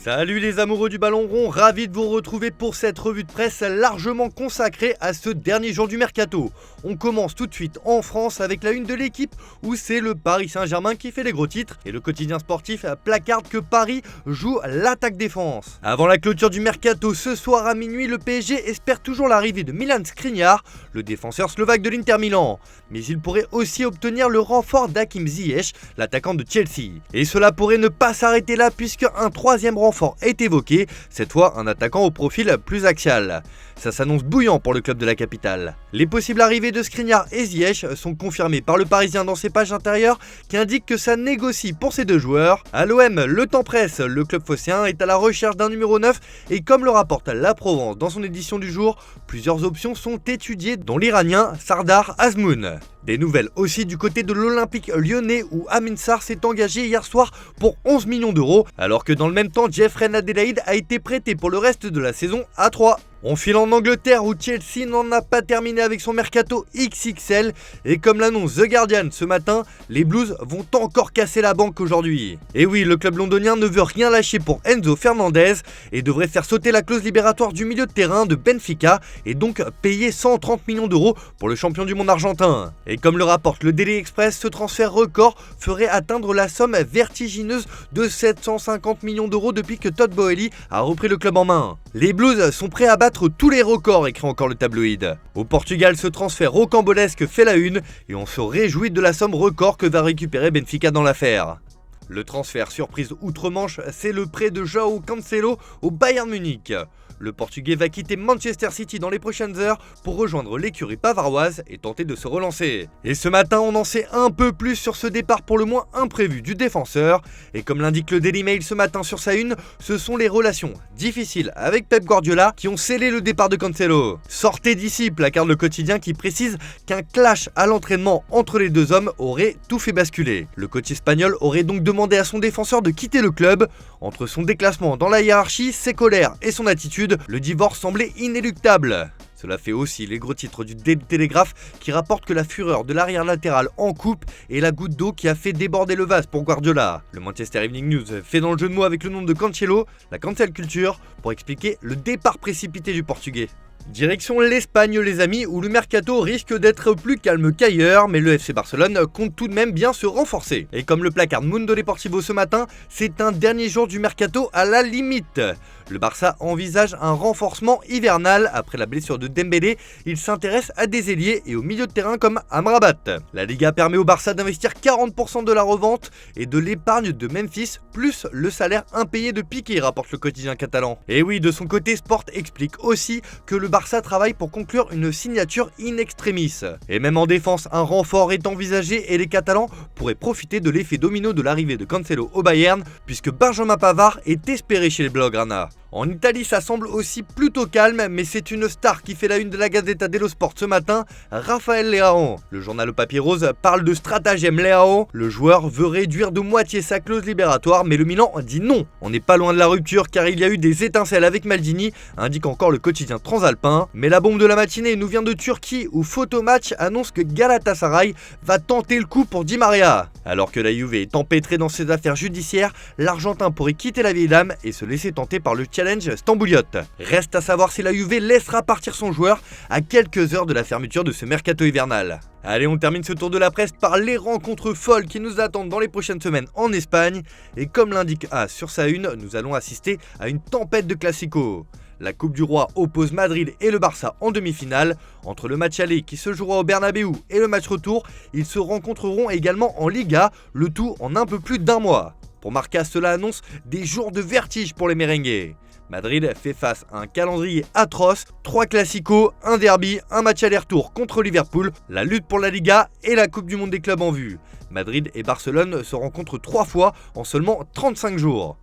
Salut les amoureux du ballon rond, ravi de vous retrouver pour cette revue de presse largement consacrée à ce dernier jour du mercato. On commence tout de suite en France avec la une de l'équipe où c'est le Paris Saint-Germain qui fait les gros titres et le quotidien sportif placarde que Paris joue l'attaque-défense. Avant la clôture du mercato ce soir à minuit, le PSG espère toujours l'arrivée de Milan Skriniar, le défenseur slovaque de l'Inter Milan. Mais il pourrait aussi obtenir le renfort d'Hakim Ziyech, l'attaquant de Chelsea. Et cela pourrait ne pas s'arrêter là puisque un troisième renfort est évoqué, cette fois un attaquant au profil plus axial. Ça s'annonce bouillant pour le club de la capitale. Les possibles arrivées de Skriniar et Ziyech sont confirmées par le Parisien dans ses pages intérieures qui indiquent que ça négocie pour ces deux joueurs. À l'OM, le temps presse, le club phocéen est à la recherche d'un numéro 9 et comme le rapporte La Provence dans son édition du jour, plusieurs options sont étudiées dont l'Iranien Sardar Azmoun. Des nouvelles aussi du côté de l'Olympique lyonnais où Amin Sarr s'est engagé hier soir pour 11 millions d'euros alors que dans le même temps Jeffrey Adelaide a été prêté pour le reste de la saison à 3. On file en Angleterre où Chelsea n'en a pas terminé avec son mercato XXL et comme l'annonce The Guardian ce matin, les Blues vont encore casser la banque aujourd'hui. Et oui, le club londonien ne veut rien lâcher pour Enzo Fernandez et devrait faire sauter la clause libératoire du milieu de terrain de Benfica et donc payer 130 millions d'euros pour le champion du monde argentin. Et comme le rapporte le Daily Express, ce transfert record ferait atteindre la somme vertigineuse de 750 millions d'euros depuis que Todd Boehly a repris le club en main. Les Blues sont prêts à battre tous les records, écrit encore le tabloïd. Au Portugal, ce transfert rocambolesque fait la une et on se réjouit de la somme record que va récupérer Benfica dans l'affaire. Le transfert surprise outre-Manche, c'est le prêt de João Cancelo au Bayern Munich. Le Portugais va quitter Manchester City dans les prochaines heures pour rejoindre l'écurie bavaroise et tenter de se relancer. Et ce matin, on en sait un peu plus sur ce départ pour le moins imprévu du défenseur. Et comme l'indique le Daily Mail ce matin sur sa une, ce sont les relations difficiles avec Pep Guardiola qui ont scellé le départ de Cancelo. Sortez d'ici, placarde le quotidien qui précise qu'un clash à l'entraînement entre les deux hommes aurait tout fait basculer. Le coach espagnol aurait donc demandé à son défenseur de quitter le club. Entre son déclassement dans la hiérarchie, ses colères et son attitude, le divorce semblait inéluctable. Cela fait aussi les gros titres du Daily Telegraph qui rapportent que la fureur de l'arrière latéral en coupe est la goutte d'eau qui a fait déborder le vase pour Guardiola. Le Manchester Evening News fait dans le jeu de mots avec le nom de Cancelo, la cancel culture, pour expliquer le départ précipité du Portugais. Direction l'Espagne les amis où le mercato risque d'être plus calme qu'ailleurs mais le FC Barcelone compte tout de même bien se renforcer. Et comme le placarde Mundo Deportivo ce matin, c'est un dernier jour du mercato à la limite. Le Barça envisage un renforcement hivernal après la blessure de Dembélé, il s'intéresse à des ailiers et au milieu de terrain comme Amrabat. La Liga permet au Barça d'investir 40% de la revente et de l'épargne de Memphis plus le salaire impayé de Piqué, rapporte le quotidien catalan. Et oui, de son côté, Sport explique aussi que le Barça travaille pour conclure une signature in extremis. Et même en défense, un renfort est envisagé et les Catalans pourraient profiter de l'effet domino de l'arrivée de Cancelo au Bayern puisque Benjamin Pavard est espéré chez les Blaugrana. En Italie, ça semble aussi plutôt calme, mais c'est une star qui fait la une de la Gazzetta dello Sport ce matin, Raphaël Leao. Le journal au papier rose parle de stratagème Leao. Le joueur veut réduire de moitié sa clause libératoire, mais le Milan dit non. On n'est pas loin de la rupture car il y a eu des étincelles avec Maldini, indique encore le quotidien transalpin. Mais la bombe de la matinée nous vient de Turquie où Photomatch annonce que Galatasaray va tenter le coup pour Di Maria. Alors que la Juve est empêtrée dans ses affaires judiciaires, l'Argentin pourrait quitter la vieille dame et se laisser tenter par le challenge Stambouliote. Reste à savoir si la Juve laissera partir son joueur à quelques heures de la fermeture de ce mercato hivernal. Allez, on termine ce tour de la presse par les rencontres folles qui nous attendent dans les prochaines semaines en Espagne. Et comme l'indique A sur sa une, nous allons assister à une tempête de classico. La Coupe du Roi oppose Madrid et le Barça en demi-finale. Entre le match aller qui se jouera au Bernabéu et le match retour, ils se rencontreront également en Liga, le tout en un peu plus d'un mois. Pour Marca, cela annonce des jours de vertige pour les merengues. Madrid fait face à un calendrier atroce, 3 classicos, un derby, un match aller-retour contre Liverpool, la lutte pour la Liga et la Coupe du Monde des clubs en vue. Madrid et Barcelone se rencontrent 3 fois en seulement 35 jours.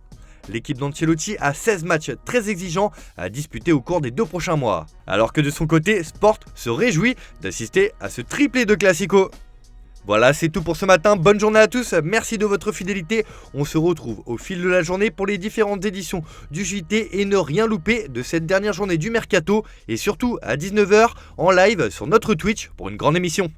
L'équipe d'Ancelotti a 16 matchs très exigeants à disputer au cours des 2 prochains mois. Alors que de son côté, Sport se réjouit d'assister à ce triplé de classicos. Voilà, c'est tout pour ce matin. Bonne journée à tous. Merci de votre fidélité. On se retrouve au fil de la journée pour les différentes éditions du JT et ne rien louper de cette dernière journée du mercato. Et surtout à 19h en live sur notre Twitch pour une grande émission.